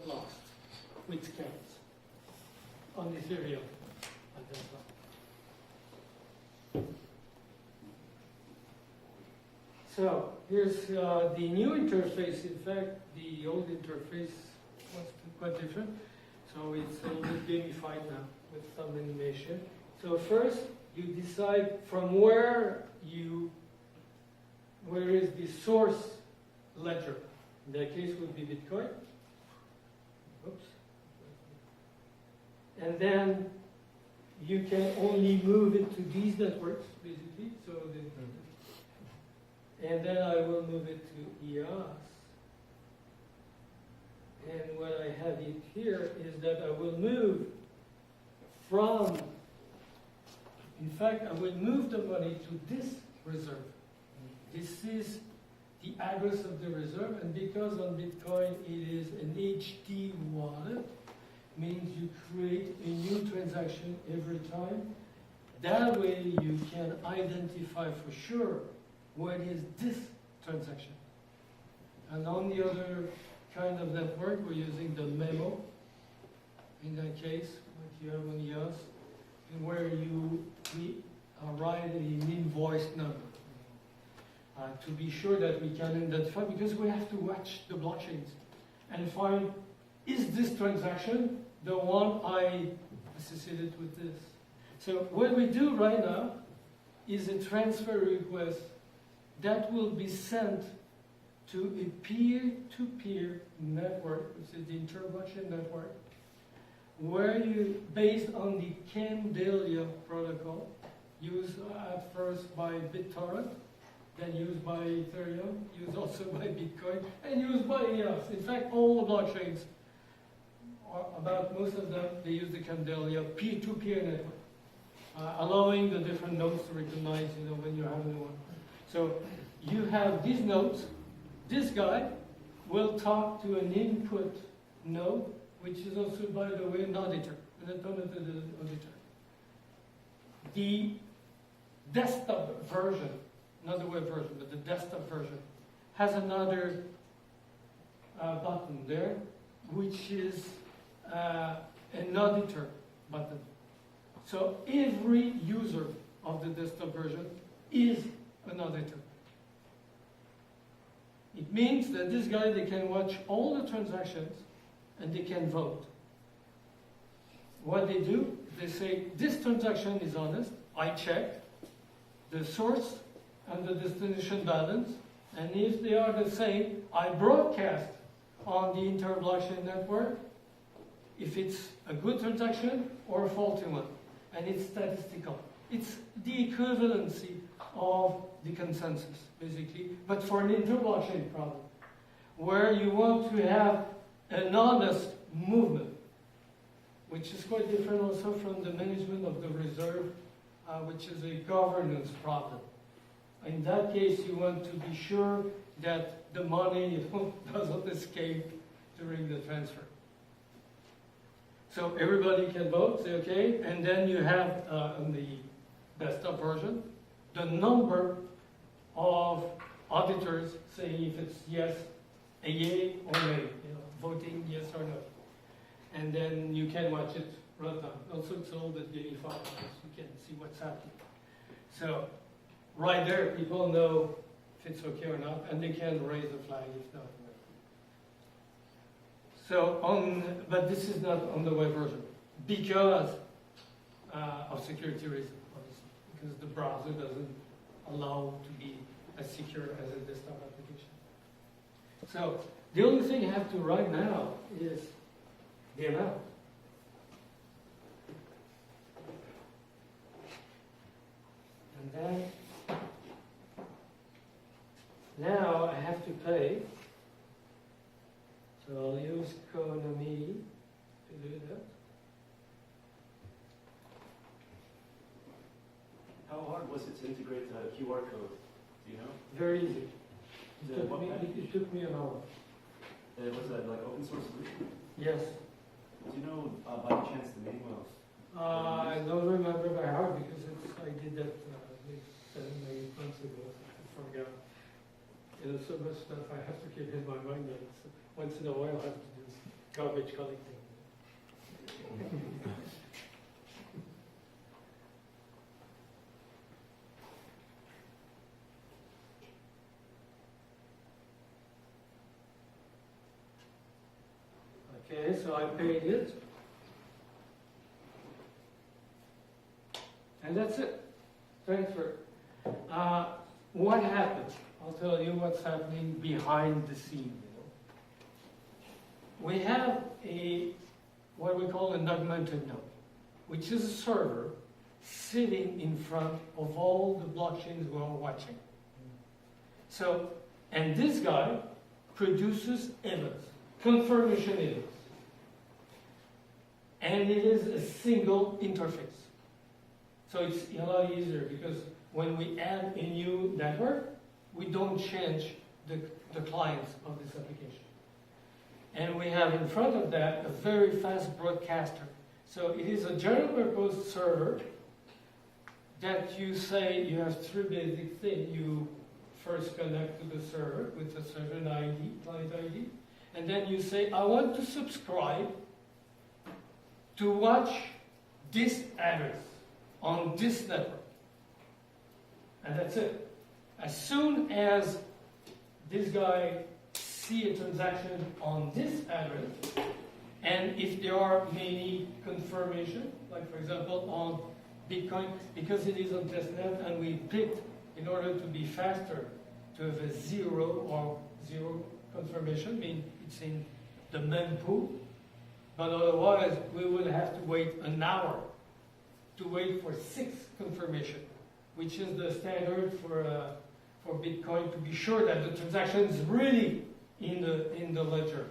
lost with scans on Ethereum at that time. So here's the new interface. In fact, the old interface was quite different. So it's a little bit gamified now with some animation. So first, you decide from where is the source ledger. In that case, would be Bitcoin. Oops. And then you can only move it to these networks, basically. So and then I will move it to EOS. And what I have it here is that I will move from, in fact, I will move the money to this reserve. This is the address of the reserve, and because on Bitcoin it is an HD wallet, means you create a new transaction every time. That way you can identify for sure what is this transaction. And on the other kind of network, we're using the memo, in that case, like you have on EOS, where we write an invoice number. To be sure that we can identify, because we have to watch the blockchains and find, is this transaction the one I associated with this? So what we do right now is a transfer request that will be sent to a peer-to-peer network, which is the inter-blockchain network, where you, based on the Candelia protocol, used at first by BitTorrent, then used by Ethereum, used also by Bitcoin, and used by EOS. In fact, all the blockchains, or about most of them, they use the Candelia peer-to-peer network, allowing the different nodes to recognize, when you're having one. So you have these nodes. This guy will talk to an input node, which is also, by the way, an auditor, an automated auditor. The desktop version, not the web version, but the desktop version, has another button there, which is an auditor button. So every user of the desktop version is an auditor. It means that this guy, they can watch all the transactions and they can vote. What they do, they say, this transaction is honest, I checked the source and the destination balance, and if they are the same, I broadcast on the inter-blockchain network if it's a good transaction or a faulty one. And it's statistical. It's the equivalency of the consensus, basically, but for an inter-blockchain problem, where you want to have an honest movement, which is quite different also from the management of the reserve, which is a governance problem. In that case, you want to be sure that the money doesn't escape during the transfer. So everybody can vote, say okay, and then you have on the desktop version the number of auditors saying if it's yes, a yay or nay, voting yes or no. And then you can watch it run down. Also, it's all the gamified, so you can see what's happening. So right there, people know if it's okay or not, and they can raise a flag if not. So but this is not on the web version because of security reasons, obviously, because the browser doesn't allow to be as secure as a desktop application. So the only thing you have to write now is the amount. And then now I have to pay. So I'll use Economy to do that. How hard was it to integrate the QR code? Do you know? Very easy. It took me an hour. Was that like open source solution? Yes. Do you know by chance the name of? I don't remember by heart because I did that 7 or 8 months ago. I forgot. There's so much stuff I have to keep in my mind that once in a while I have to do. garbage collecting. Okay, so I paid it. And that's it. Transfer. What happens? I'll tell you what's happening behind the scene. We have what we call an augmented node, which is a server sitting in front of all the blockchains we're watching. So, and this guy produces events, confirmation events. And it is a single interface. So it's a lot easier because when we add a new network, we don't change the clients of this application. And we have in front of that a very fast broadcaster. So it is a general purpose server that you say you have three basic things. You first connect to the server with a certain ID, client ID, and then you say, I want to subscribe to watch this address on this network. And that's it. As soon as this guy see a transaction on this address, and if there are many confirmation, like for example on Bitcoin, because it is on testnet and we picked, in order to be faster, to have a zero confirmation, meaning it's in the mempool, but otherwise we will have to wait an hour to wait for 6 confirmation, which is the standard for Bitcoin to be sure that the transaction is really in the ledger.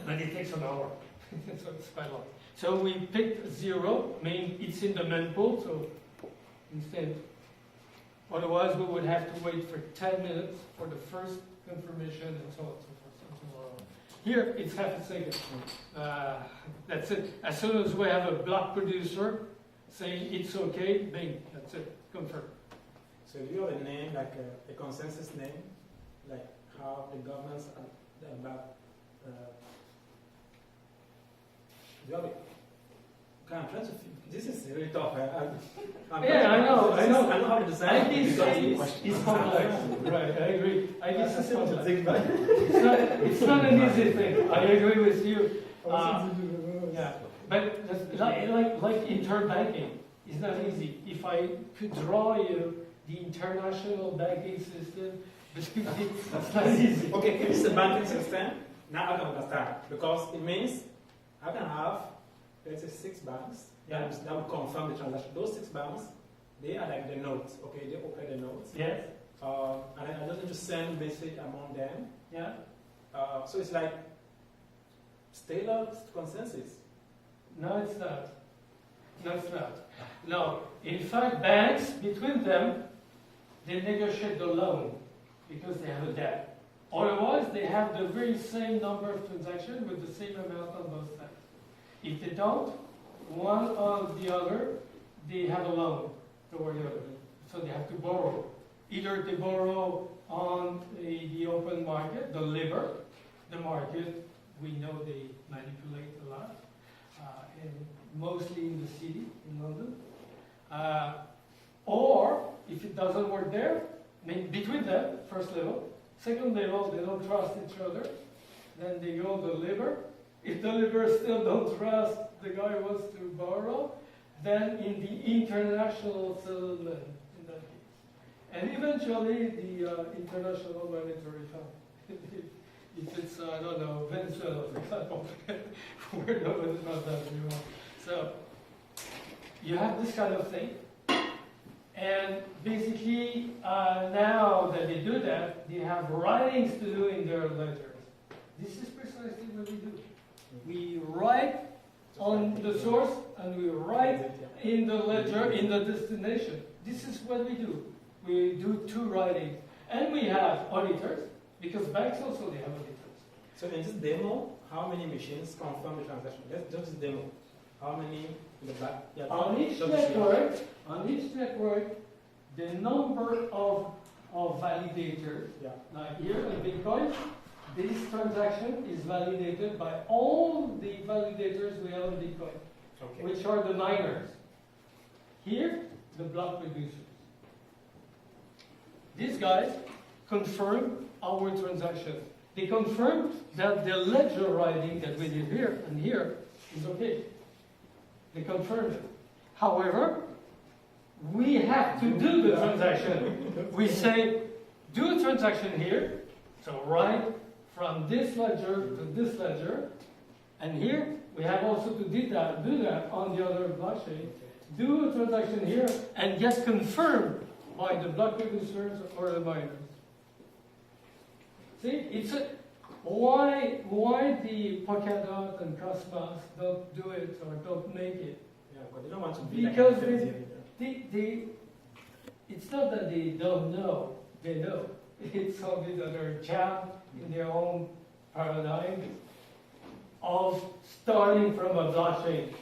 But it takes an hour, so it's quite long. So we picked 0, meaning it's in the mempool, so instead, otherwise we would have to wait for 10 minutes for the first confirmation and so on and so forth. And so on. Here, it's half a second. That's it. As soon as we have a block producer saying it's okay, bing, that's it, confirm. So do you have a name, like a consensus name, like how the governments are about, do you have it? Okay, I'm trying to, this is really tough. I know. I know how to design IDC is complex. Right, I agree. IDC is complex. It's not an easy thing. I agree with you. Yeah, but like interbanking, it's not easy. If I could draw you the international banking system, it's not easy. Okay, if it's a banking system, now I can understand. Because it means I can have, let's say, 6 banks that will confirm the transaction. Those 6 banks, they are like the nodes. Okay, they open the nodes. Yes. And I just need to send message among them. Yeah. So it's like stellar consensus. No, it's not. No, it's not. No, in fact, banks, between them, they negotiate the loan because they have a debt. Otherwise, they have the very same number of transactions with the same amount on both sides. If they don't, one or the other, they have a loan toward the other. So they have to borrow. Either they borrow on the open market, the labor, the market, we know they manipulate a lot, and mostly in the city, in London. Or, if it doesn't work there, I mean, between them, first level, second level, they don't trust each other, then they go the labor. If the labor still don't trust the guy who wants to borrow, then in the international settlement, in that case. And eventually, the International Monetary Fund. If it's, I don't know, Venezuela, for example, where nobody knows that anymore. So, you have this kind of thing. And basically, now that they do that, they have writings to do in their ledgers. This is precisely what we do. We write on the source and we write in the ledger, in the destination. This is what we do. We do 2 writings. And we have auditors, because banks also, they have auditors. So in this demo, how many machines confirm the transaction? Let's do this demo. How many in the back? Yeah, on each network, the number of validators, like here in Bitcoin, this transaction is validated by all the validators we have on Bitcoin, Okay. which are the miners. Here, the block producers. These guys confirm our transaction. They confirm that the ledger writing that we did here and here is okay. They confirm it. However, we have to do the transaction. We say, do a transaction here, so write from this ledger to this ledger, and here we have also to do that on the other blockchain. Do a transaction here and get confirmed by the block producers or the miners. See, it's a, why the Polkadot and Cosmos don't do it or don't make it? Yeah, but they don't want to be Because like it's not that they don't know, they know. It's only that they're jammed in their own paradigm of starting from a blockchain.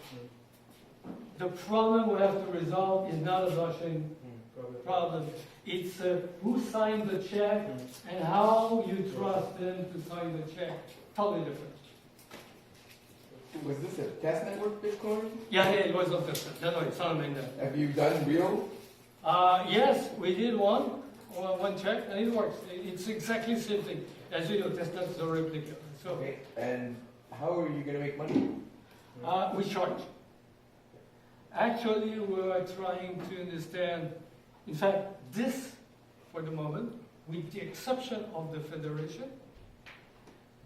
The problem we have to resolve is not a blockchain problem. It's who signed the check and how you trust them to sign the check. Totally different. Was this a test network Bitcoin? Yeah, it was on test. No, it's not on mainnet. Have you done real? Yes, we did one check, and it works. It's exactly the same thing. As you know, testnet is a replica. So And how are you going to make money? we charge. Actually, we are trying to understand. In fact, this, for the moment, with the exception of the federation,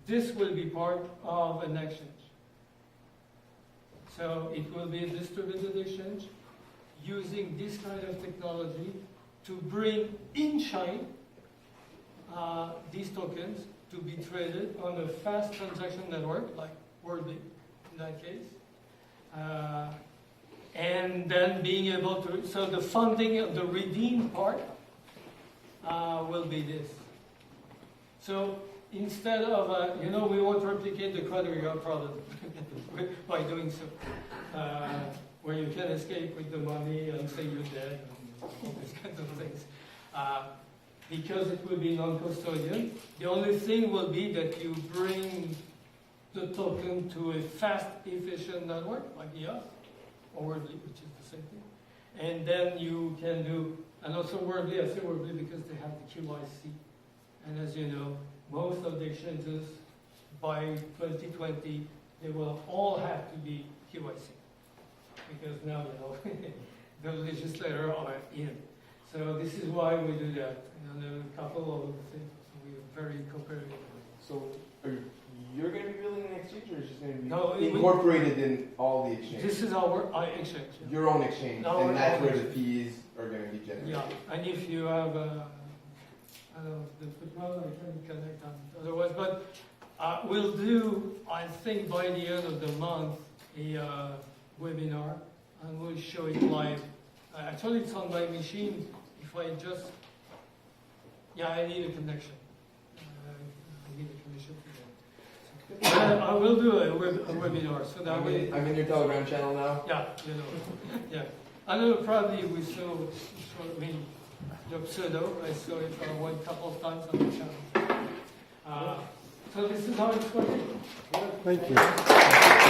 this will be part of an exchange. So it will be a distributed exchange using this kind of technology to bring in chain these tokens to be traded on a fast transaction network like Worldly in that case. And then being able to, so the funding of the redeem part will be this. So instead of, we won't replicate the quadriga problem by doing so, where you can escape with the money and say you're dead, and all these kinds of things. Because it will be non-custodian, the only thing will be that you bring the token to a fast, efficient network like EOS, or Worldly, which is the same thing. And then you can do, and also Worldly, I say Worldly because they have the KYC. And as you know, most of the exchanges by 2020, they will all have to be KYC. Because now, the legislator are in. So this is why we do that. And a couple of other things. So we are very competitive. So you're going to be building an exchange, or is it just going to be No, incorporated in all the exchanges? This is our exchange. Yeah. Your own exchange, Our and that's own where the exchange. fees are going to be generated. Yeah, and if you have, I don't know, the football, I can connect on it otherwise, but we'll do, I think by the end of the month, a webinar, and we'll show it live. Actually, it's on my machine. If I just, I need a connection. I need a connection for that. I will do a webinar, so that way. I'm in your Telegram channel now. Yeah, yeah. I know probably we saw the pseudo. I saw it one couple of times on the channel. So this is how it's working. Thank you.